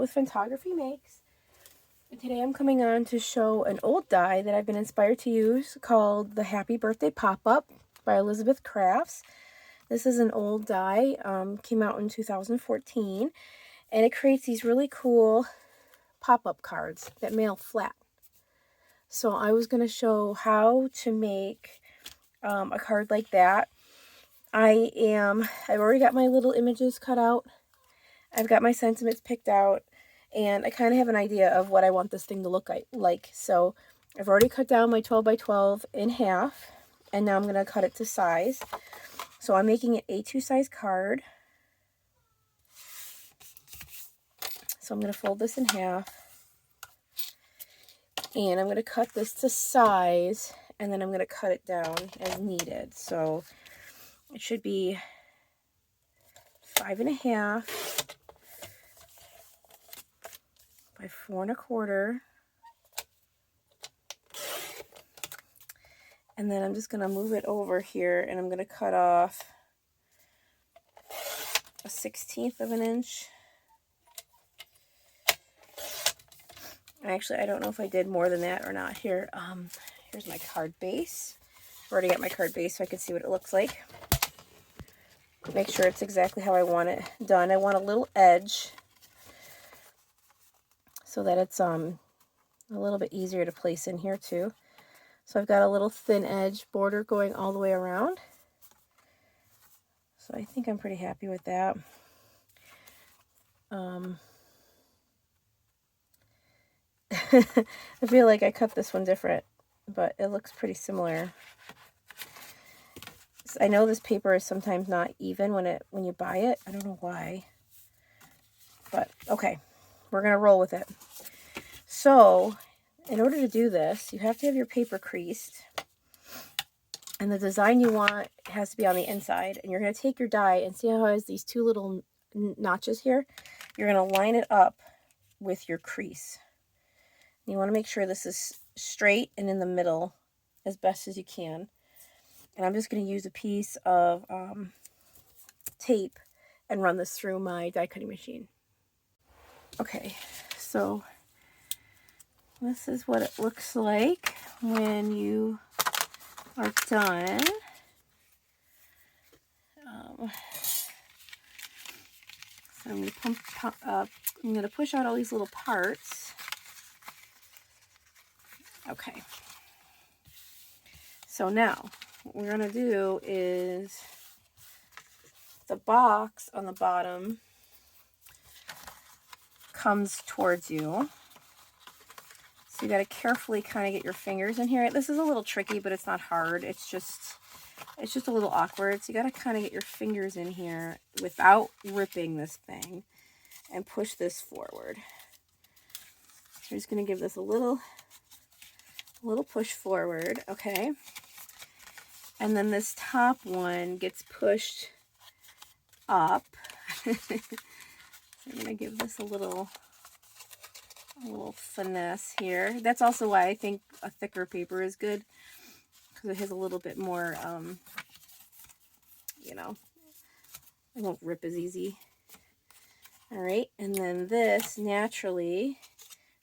with Photography Makes. And today I'm coming on to show an old die that I've been inspired to use called the Happy Birthday Pop-Up by Creative Krafts. This is an old die, came out in 2014, and it creates these really cool pop-up cards that mail flat. So I was going to show how to make a card like that. I've already got my little images cut out. I've got my sentiments picked out, and I kind of have an idea of what I want this thing to look like. So I've already cut down my 12 by 12 in half, and now I'm going to cut it to size. So I'm making an A2 size card. So I'm going to fold this in half, and I'm going to cut this to size, and then I'm going to cut it down as needed. So it should be 5.5 by 4 1/4. And then I'm just going to move it over here, and I'm going to cut off a 1/16 of an inch. Actually, I don't know if I did more than that or not. Here, here's my card base. I've already got my card base so I can see what it looks like. Make sure it's exactly how I want it done. I want a little edge so that it's a little bit easier to place in here too. So I've got a little thin edge border going all the way around. So I think I'm pretty happy with that. I feel like I cut this one different, but it looks pretty similar. I know this paper is sometimes not even when you buy it. I don't know why. But okay, we're going to roll with it. So in order to do this, you have to have your paper creased. And the design you want has to be on the inside. And you're going to take your die and see how it has these two little notches here? You're going to line it up with your crease. You want to make sure this is straight and in the middle as best as you can. And I'm just going to use a piece of tape and run this through my die cutting machine. Okay, so this is what it looks like when you are done. So I'm going to push out all these little parts. Okay. So now what we're going to do is the box on the bottom comes towards you. So you got to carefully kind of get your fingers in here. This is a little tricky, but it's not hard. It's just a little awkward. So you got to kind of get your fingers in here without ripping this thing and push this forward. So I'm just going to give this a little push forward, okay? And then this top one gets pushed up. So I'm going to give this a little finesse here. That's also why I think a thicker paper is good, because it has a little bit more, you know, it won't rip as easy. All right, and then this, naturally,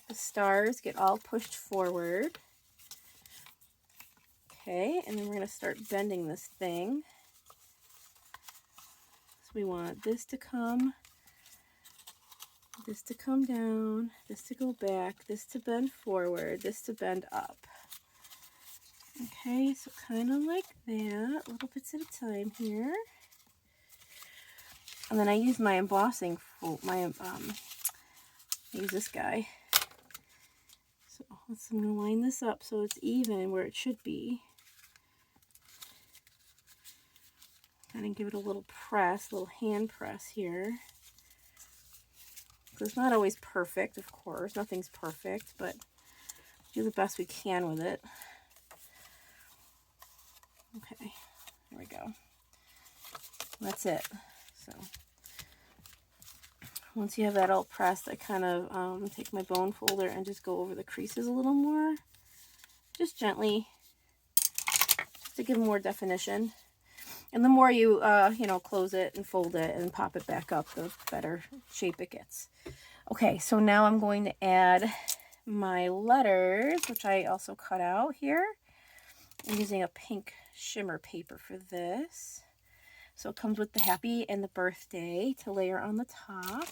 the stars get all pushed forward. Okay, and then we're going to start bending this thing. So we want this to come down, this to go back, this to bend forward, this to bend up. Okay, so kind of like that, little bits at a time here. And then I use my embossing, I use this guy. So I'm going to line this up so it's even where it should be. Kind of give it a little press, a little hand press here. So it's not always perfect, of course. Nothing's perfect, but do the best we can with it. Okay, there we go. That's it. So once you have that all pressed, I kind of take my bone folder and just go over the creases a little more. Just gently, just to give more definition. And the more you, you know, close it and fold it and pop it back up, the better shape it gets. Okay, so now I'm going to add my letters, which I also cut out here. I'm using a pink shimmer paper for this. So it comes with the happy and the birthday to layer on the top.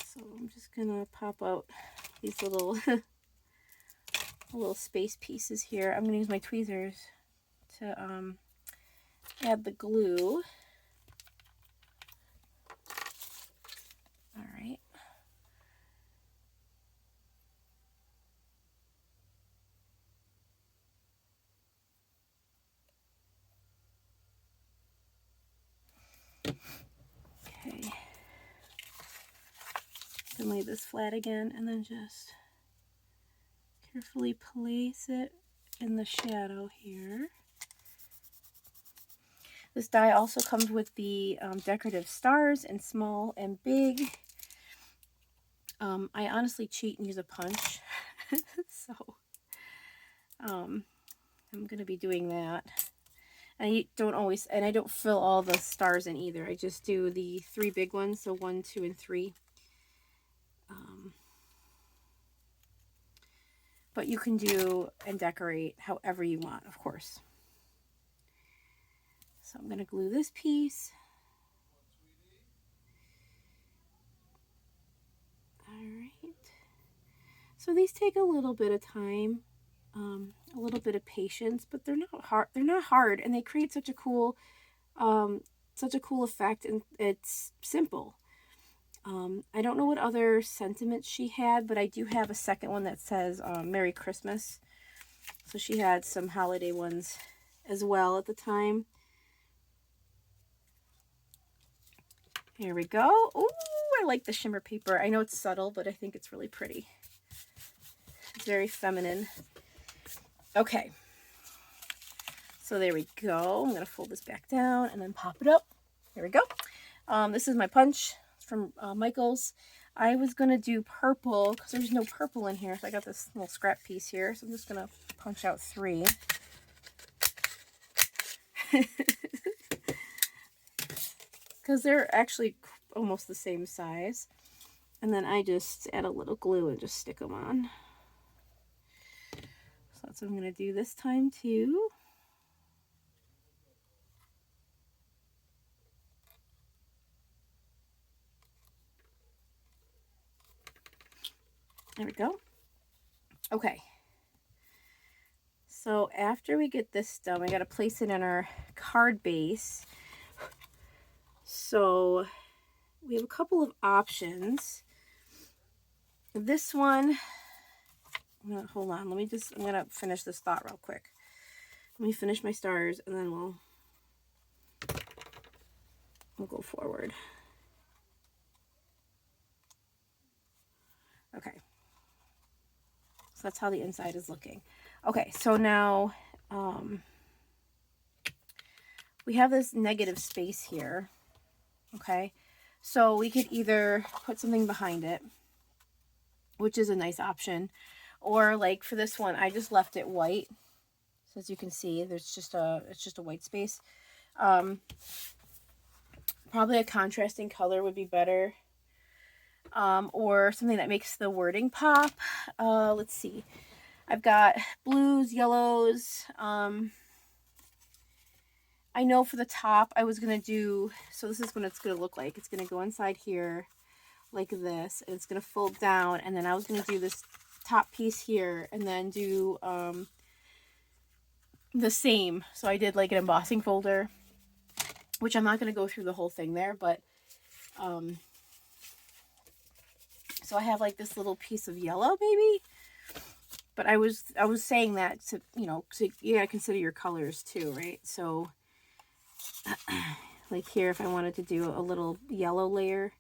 So I'm just gonna pop out these little little space pieces here. I'm gonna use my tweezers to add the glue. All right. Okay. Then lay this flat again and then just carefully place it in the shadow here. This die also comes with the decorative stars in small and big. I honestly cheat and use a punch. So I'm going to be doing that. I don't fill all the stars in either. I just do the 3 big ones, so 1, 2, and 3. But you can do and decorate however you want, of course. So I'm going to glue this piece. All right. So these take a little bit of time, a little bit of patience, but they're not hard. They're not hard, and they create such a cool effect, and it's simple. I don't know what other sentiments she had, but I do have a second one that says Merry Christmas. So she had some holiday ones as well at the time. Here we go. Ooh, I like the shimmer paper. I know it's subtle, but I think it's really pretty. It's very feminine. Okay. So there we go. I'm going to fold this back down and then pop it up. There we go. This is my punch from Michael's. I was going to do purple because there's no purple in here. So I got this little scrap piece here. So I'm just going to punch out 3. Because they're actually almost the same size. And then I just add a little glue and just stick them on. So that's what I'm going to do this time too. There we go. Okay. So after we get this done, we got to place it in our card base. So we have a couple of options. This one, hold on, I'm going to finish this thought real quick. Let me finish my stars and then we'll go forward. Okay. So that's how the inside is looking. Okay, so now we have this negative space here. Okay, so we could either put something behind it, which is a nice option, or like for this one, I just left it white. So as you can see, it's just a white space. Probably a contrasting color would be better, or something that makes the wording pop. Let's see. I've got blues, yellows. I know for the top I was going to do, so this is what it's going to look like. It's going to go inside here like this, and it's going to fold down, and then I was going to do this top piece here and then do the same. So I did like an embossing folder, which I'm not going to go through the whole thing there, but so I have like this little piece of yellow maybe. But I was saying that to, so you gotta consider your colors too, right? So like here, if I wanted to do a little yellow layer,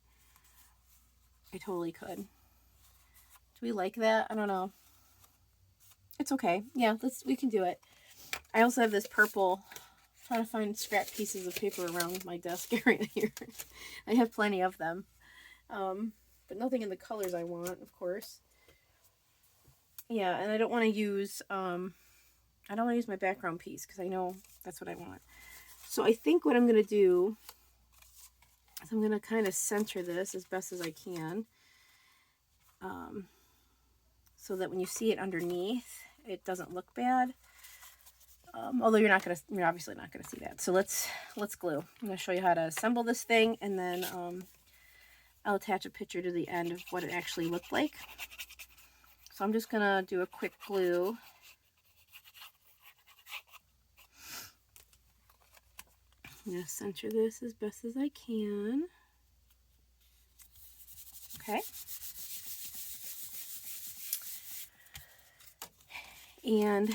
I totally could. Do we like that? I don't know. It's okay. Yeah, we can do it. I also have this purple. I'm trying to find scrap pieces of paper around my desk area here. I have plenty of them. But nothing in the colors I want, of course. Yeah, and I don't want to use my background piece because I know that's what I want. So I think what I'm going to do is I'm going to kind of center this as best as I can. So that when you see it underneath, it doesn't look bad. Although you're obviously not gonna see that. So let's glue. I'm gonna show you how to assemble this thing, and then I'll attach a picture to the end of what it actually looked like. So I'm just gonna do a quick glue. I'm gonna center this as best as I can. Okay. And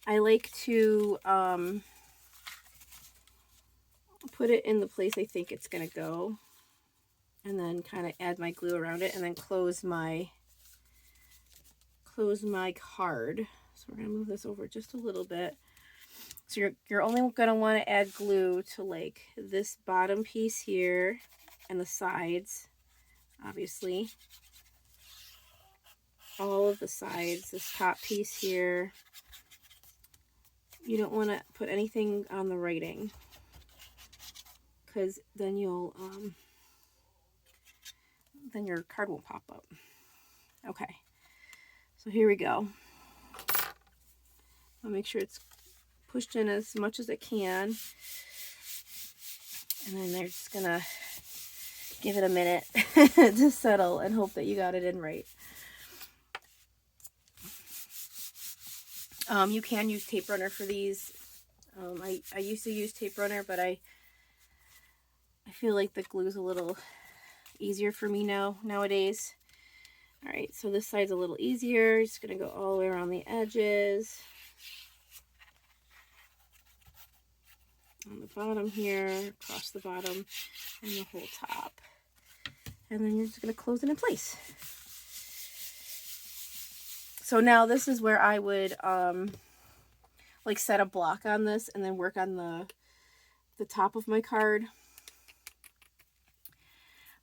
I like to put it in the place I think it's going to go, and then kind of add my glue around it, and then close my card. So we're going to move this over just a little bit. So you're only going to want to add glue to like this bottom piece here and the sides, obviously. All of the sides, this top piece here. You don't want to put anything on the writing, because then then your card won't pop up. Okay, so here we go. I'll make sure it's pushed in as much as it can, and then they're just gonna give it a minute to settle and hope that you got it in right. You can use tape runner for these. I used to use tape runner, but I feel like the glue is a little easier for me nowadays. All right, so this side's a little easier. Just gonna go all the way around the edges. On the bottom here, across the bottom, and the whole top. And then you're just gonna close it in place. So now this is where I would like set a block on this and then work on the top of my card.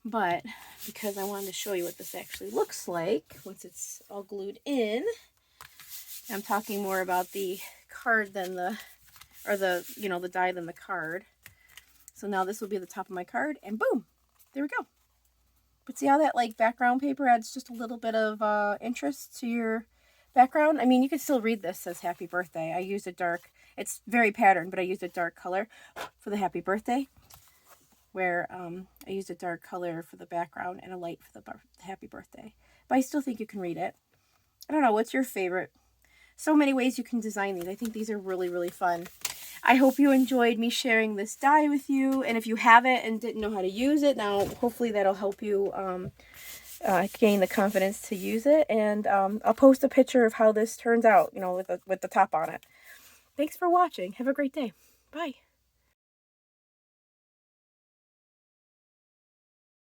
But because I wanted to show you what this actually looks like once it's all glued in, I'm talking more about the card than the die than the card. So now this will be the top of my card, and boom, there we go. But see how that like background paper adds just a little bit of interest to your background? I mean, you can still read this as happy birthday. I used a dark, it's very patterned, but I used a dark color for the happy birthday, where I used a dark color for the background and a light for the happy birthday. But I still think you can read it. I don't know, what's your favorite? So many ways you can design these. I think these are really, really fun. I hope you enjoyed me sharing this die with you. And if you have it and didn't know how to use it, now hopefully that'll help you gain the confidence to use it. And I'll post a picture of how this turns out, with the top on it. Thanks for watching. Have a great day. Bye.